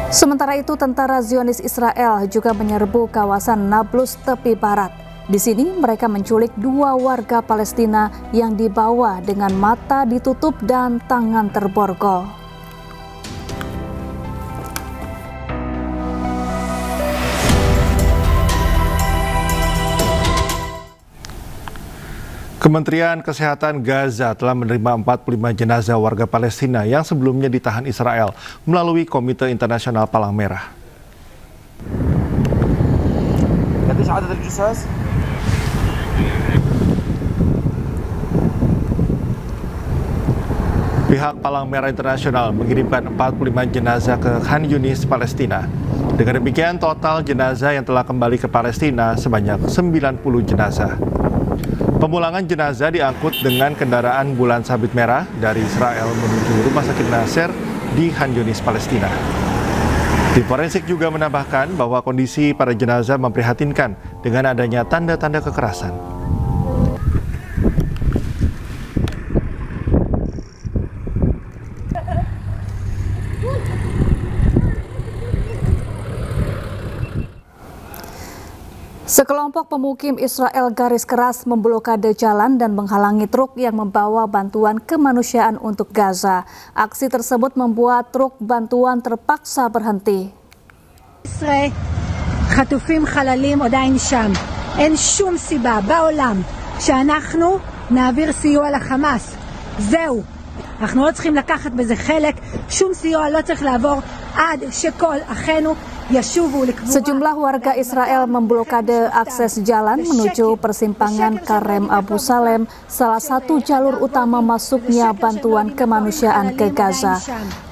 Sementara itu, tentara Zionis Israel juga menyerbu kawasan Nablus tepi barat. Di sini mereka menculik 2 warga Palestina yang dibawa dengan mata ditutup dan tangan terborgol. Kementerian Kesehatan Gaza telah menerima 45 jenazah warga Palestina yang sebelumnya ditahan Israel melalui Komite Internasional Palang Merah. Pihak Palang Merah Internasional mengirimkan 45 jenazah ke Khan Yunis, Palestina. Dengan demikian, total jenazah yang telah kembali ke Palestina sebanyak 90 jenazah. Pemulangan jenazah diangkut dengan kendaraan bulan sabit merah dari Israel menuju Rumah Sakit Nasser di Khan Yunis, Palestina. Tim forensik juga menambahkan bahwa kondisi para jenazah memprihatinkan dengan adanya tanda-tanda kekerasan. Sekelompok pemukim Israel garis keras memblokade jalan dan menghalangi truk yang membawa bantuan kemanusiaan untuk Gaza. Aksi tersebut membuat truk bantuan terpaksa berhenti. חטופים חללים עדיין שם. אין שום סיבה בעולם שאנחנו נעביר סיוע לחמאס. זהו. אנחנו לא צריכים לקחת בזה חלק. שום סיוע לא צריך לעבור עד שכל אחינו Sejumlah warga Israel memblokade akses jalan menuju persimpangan Karem Abu Salem, salah satu jalur utama masuknya bantuan kemanusiaan ke Gaza.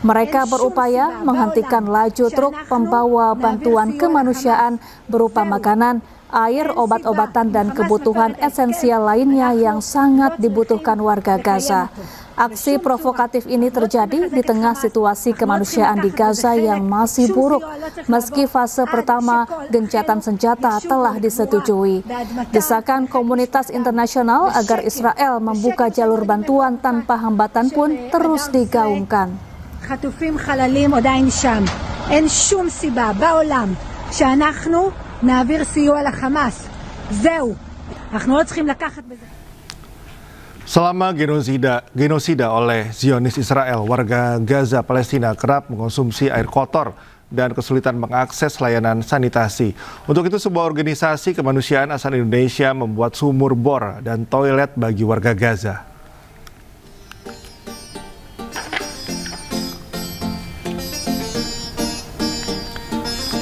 Mereka berupaya menghentikan laju truk pembawa bantuan kemanusiaan berupa makanan, air, obat-obatan, dan kebutuhan esensial lainnya yang sangat dibutuhkan warga Gaza. Aksi provokatif ini terjadi di tengah situasi kemanusiaan di Gaza yang masih buruk, meski fase pertama gencatan senjata telah disetujui. Desakan komunitas internasional agar Israel membuka jalur bantuan tanpa hambatan pun terus digaungkan. חטופים חללים עדיין שם. אין שום סיבה בעולם שאנחנו נעביר סיוע לחמאס. זהו. אנחנו לא צריכים לקחת בזה. Selama genosida oleh Zionis Israel, warga Gaza Palestina kerap mengkonsumsi air kotor dan kesulitan mengakses layanan sanitasi. Untuk itu, sebuah organisasi kemanusiaan asal Indonesia membuat sumur bor dan toilet bagi warga Gaza.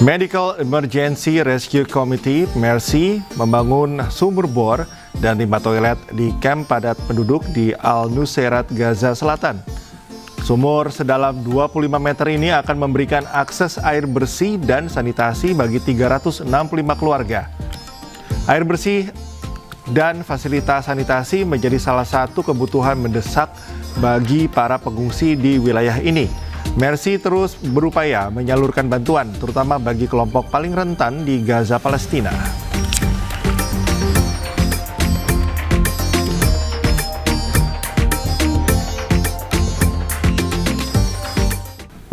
Medical Emergency Rescue Committee (MERCI) membangun sumur bor dan 5 toilet di kamp padat penduduk di Al-Nusairat, Gaza Selatan. Sumur sedalam 25 meter ini akan memberikan akses air bersih dan sanitasi bagi 365 keluarga. Air bersih dan fasilitas sanitasi menjadi salah satu kebutuhan mendesak bagi para pengungsi di wilayah ini. MERCI terus berupaya menyalurkan bantuan, terutama bagi kelompok paling rentan di Gaza, Palestina.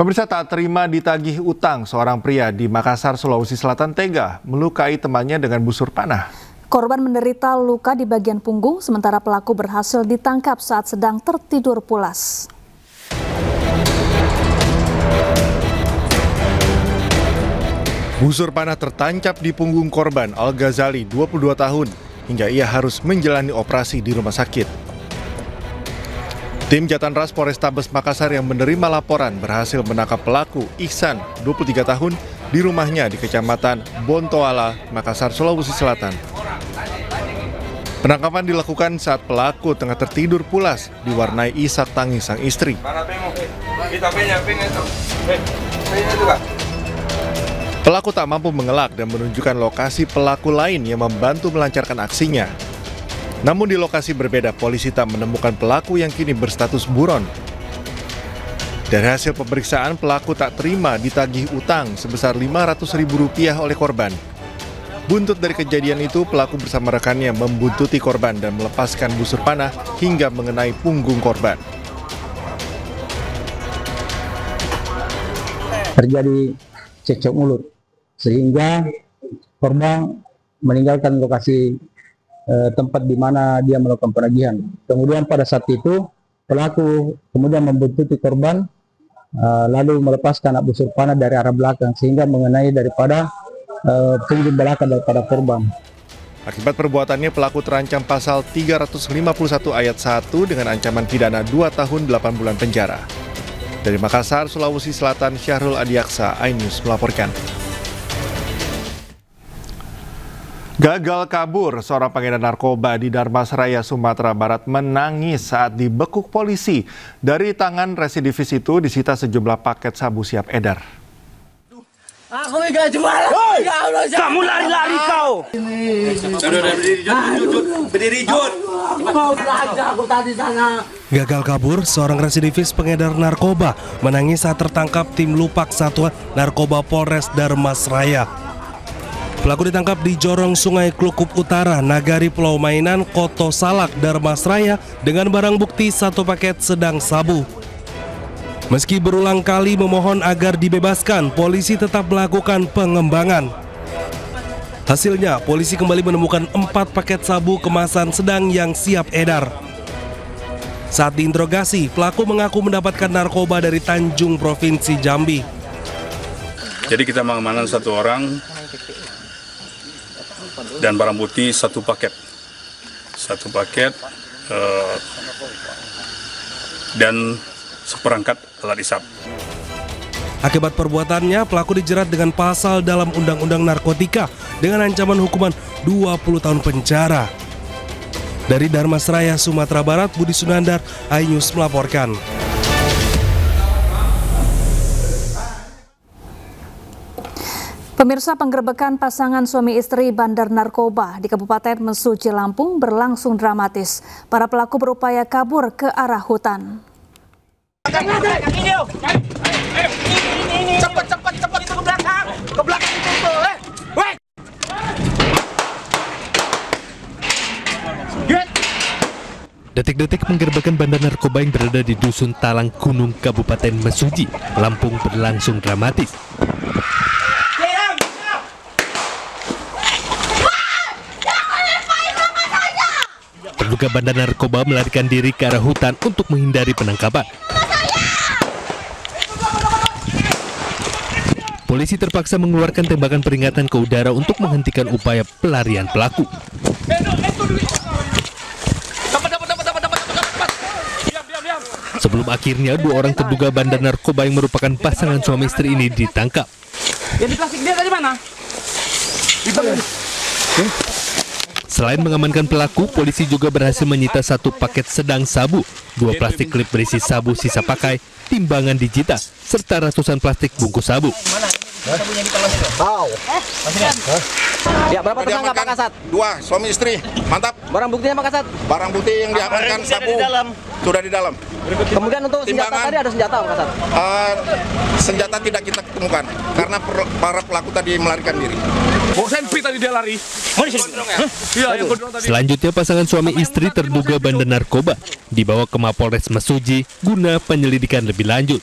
Pemirsa, tak terima ditagih utang, seorang pria di Makassar, Sulawesi Selatan tega melukai temannya dengan busur panah. Korban menderita luka di bagian punggung, sementara pelaku berhasil ditangkap saat sedang tertidur pulas. Busur panah tertancap di punggung korban Al-Ghazali, 22 tahun, hingga ia harus menjalani operasi di rumah sakit. Tim Jatanras Polrestabes Makassar yang menerima laporan berhasil menangkap pelaku Ihsan, 23 tahun, di rumahnya di Kecamatan Bontoala, Makassar, Sulawesi Selatan. Penangkapan dilakukan saat pelaku tengah tertidur pulas, diwarnai isak tangis sang istri. Pelaku tak mampu mengelak dan menunjukkan lokasi pelaku lain yang membantu melancarkan aksinya. Namun di lokasi berbeda, polisi tak menemukan pelaku yang kini berstatus buron. Dari hasil pemeriksaan, pelaku tak terima ditagih utang sebesar Rp500.000 oleh korban. Buntut dari kejadian itu, pelaku bersama rekannya membuntuti korban dan melepaskan busur panah hingga mengenai punggung korban. Terjadi cekcok mulut sehingga korban meninggalkan lokasi tempat di mana dia melakukan penagihan. Kemudian pada saat itu pelaku kemudian membuntuti korban lalu melepaskan anak busur panah dari arah belakang sehingga mengenai daripada punggung belakang daripada korban. Akibat perbuatannya, pelaku terancam pasal 351 ayat 1 dengan ancaman pidana 2 tahun 8 bulan penjara. Dari Makassar, Sulawesi Selatan, Syahrul Adiaksa, iNews melaporkan. Gagal kabur, seorang pengedar narkoba di Dharmasraya, Sumatera Barat menangis saat dibekuk polisi. Dari tangan residivis itu disita sejumlah paket sabu siap edar. Aku enggak jual. Kamu lari-lari kau. Berdiri Jun. Kau belajar aku tadi sana. Gagal kabur, seorang residivis pengedar narkoba menangis saat tertangkap tim Lupak Satuan Narkoba Polres Dharmasraya. Pelaku ditangkap di Jorong Sungai Klukup Utara, Nagari Pulau Mainan, Koto Salak, Dharmasraya dengan barang bukti 1 paket sedang sabu. Meski berulang kali memohon agar dibebaskan, polisi tetap melakukan pengembangan. Hasilnya, polisi kembali menemukan 4 paket sabu kemasan sedang yang siap edar. Saat diinterogasi, pelaku mengaku mendapatkan narkoba dari Tanjung, Provinsi Jambi. Jadi kita mengamankan 1 orang dan barang bukti 1 paket. 1 paket dan seperangkat alat hisap. Akibat perbuatannya, pelaku dijerat dengan pasal dalam Undang-Undang Narkotika dengan ancaman hukuman 20 tahun penjara. Dari Dharmasraya, Sumatera Barat, Budi Sunandar, iNews melaporkan. Pemirsa, penggerebekan pasangan suami istri bandar narkoba di Kabupaten Mesuji, Lampung berlangsung dramatis. Para pelaku berupaya kabur ke arah hutan. Cepat itu ke belakang itu tuh. Detik-detik penggerebekan bandar narkoba yang berada di Dusun Talang Gunung, Kabupaten Mesuji, Lampung berlangsung dramatis. Terduga bandar narkoba melarikan diri ke arah hutan untuk menghindari penangkapan. Polisi terpaksa mengeluarkan tembakan peringatan ke udara untuk menghentikan upaya pelarian pelaku. Sebelum akhirnya 2 orang terduga bandar narkoba yang merupakan pasangan suami istri ini ditangkap. Yang di plastik dia dari mana? Selain mengamankan pelaku, polisi juga berhasil menyita 1 paket sedang sabu, 2 plastik klip berisi sabu sisa pakai, timbangan dijita, serta ratusan plastik bungkus sabu. Ya, berapa tersangka Pak Kasat? 2 suami istri, mantap. Barang buktinya Pak Kasat? Barang bukti yang diamankan sabu sudah di dalam. Kemudian untuk senjata tadi ada senjata Pak Kasat? Senjata tidak kita temukan karena para pelaku tadi melarikan diri. Tadi dia lari. Selanjutnya pasangan suami istri terduga bandar narkoba dibawa ke Mapolres Mesuji guna penyelidikan lebih lanjut.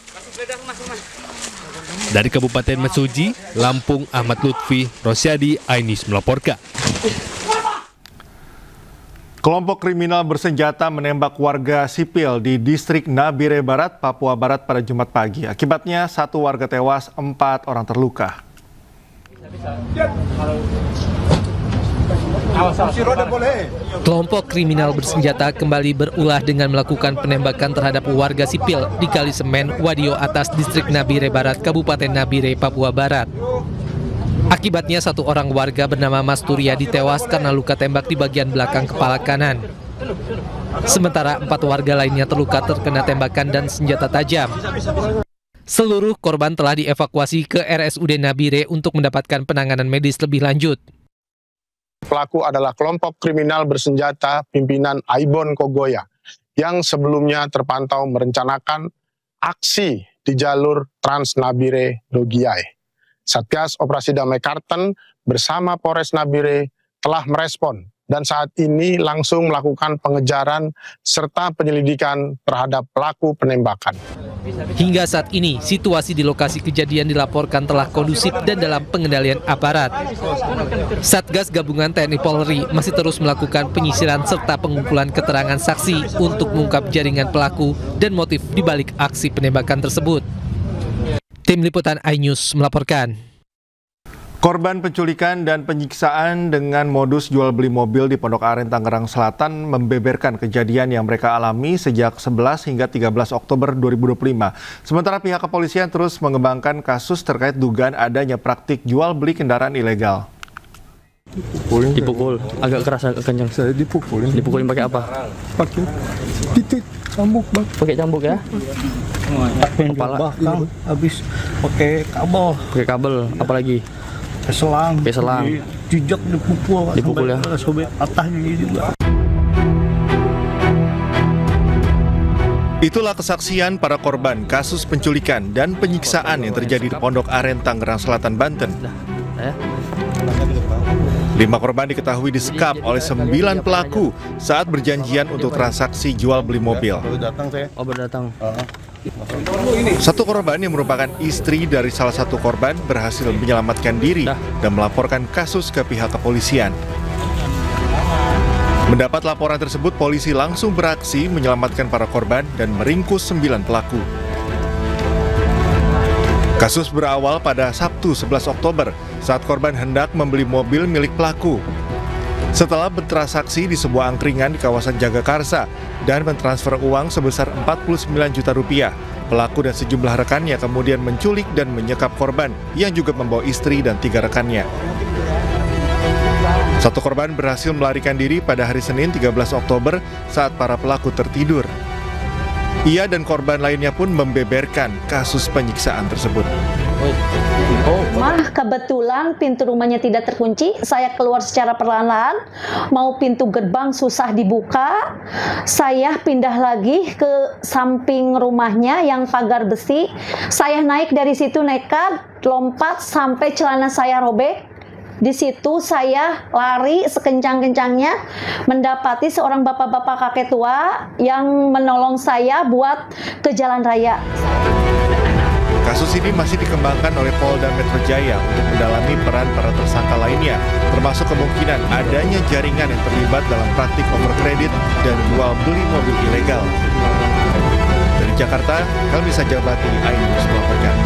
Dari Kabupaten Mesuji, Lampung, Ahmad Lutfi, Rosyadi, iNews melaporkan. Kelompok kriminal bersenjata menembak warga sipil di distrik Nabire Barat, Papua Barat pada Jumat pagi. Akibatnya 1 warga tewas, 4 orang terluka. Kelompok kriminal bersenjata kembali berulah dengan melakukan penembakan terhadap warga sipil di Kali Semen, Wadio Atas, distrik Nabire Barat, Kabupaten Nabire, Papua Barat. Akibatnya 1 orang warga bernama Mas Turyadi tewas karena luka tembak di bagian belakang kepala kanan. Sementara 4 warga lainnya terluka terkena tembakan dan senjata tajam. Seluruh korban telah dievakuasi ke RSUD Nabire untuk mendapatkan penanganan medis lebih lanjut. Pelaku adalah kelompok kriminal bersenjata pimpinan Aibon Kogoya yang sebelumnya terpantau merencanakan aksi di jalur Trans Nabire Dogiai. Satgas Operasi Damai Karten bersama Polres Nabire telah merespon dan saat ini langsung melakukan pengejaran serta penyelidikan terhadap pelaku penembakan. Hingga saat ini, situasi di lokasi kejadian dilaporkan telah kondusif dan dalam pengendalian aparat. Satgas Gabungan TNI Polri masih terus melakukan penyisiran serta pengumpulan keterangan saksi untuk mengungkap jaringan pelaku dan motif dibalik aksi penembakan tersebut. Tim Liputan iNews melaporkan. Korban penculikan dan penyiksaan dengan modus jual beli mobil di Pondok Aren, Tangerang Selatan membeberkan kejadian yang mereka alami sejak 11 hingga 13 Oktober 2025. Sementara pihak kepolisian terus mengembangkan kasus terkait dugaan adanya praktik jual beli kendaraan ilegal. Dipukul, agak keras, agak kencang. Saya dipukulin. Dipukulin pakai apa? Pakai itu cambuk, Bang. Pakai cambuk ya? Kepala. Habis pakai kabel. Pakai kabel, apalagi? Selang, jejak dipukul ya, sobek patahnya juga. Itulah kesaksian para korban kasus penculikan dan penyiksaan yang terjadi di Pondok Aren, Tangerang Selatan, Banten. 5 korban diketahui disekap oleh 9 pelaku saat berjanjian untuk transaksi jual beli mobil. Berdatang. Satu korban yang merupakan istri dari salah satu korban berhasil menyelamatkan diri dan melaporkan kasus ke pihak kepolisian. Mendapat laporan tersebut, polisi langsung beraksi menyelamatkan para korban dan meringkus 9 pelaku. Kasus berawal pada Sabtu 11 Oktober saat korban hendak membeli mobil milik pelaku. Setelah bertransaksi di sebuah angkringan di kawasan Jagakarsa dan mentransfer uang sebesar 49 juta rupiah, pelaku dan sejumlah rekannya kemudian menculik dan menyekap korban yang juga membawa istri dan 3 rekannya. Satu korban berhasil melarikan diri pada hari Senin 13 Oktober saat para pelaku tertidur. Ia dan korban lainnya pun membeberkan kasus penyiksaan tersebut. Kebetulan pintu rumahnya tidak terkunci, saya keluar secara perlahan-lahan, mau pintu gerbang susah dibuka, saya pindah lagi ke samping rumahnya yang pagar besi, saya naik dari situ nekat, lompat sampai celana saya robek. Di situ saya lari sekencang-kencangnya mendapati seorang bapak-bapak kakek tua yang menolong saya buat ke jalan raya. Kasus ini masih dikembangkan oleh Polda Metro Jaya untuk mendalami peran para tersangka lainnya, termasuk kemungkinan adanya jaringan yang terlibat dalam praktik overkredit dan jual beli mobil ilegal. Dari Jakarta, Helmi Sajabati, iNews melaporkan.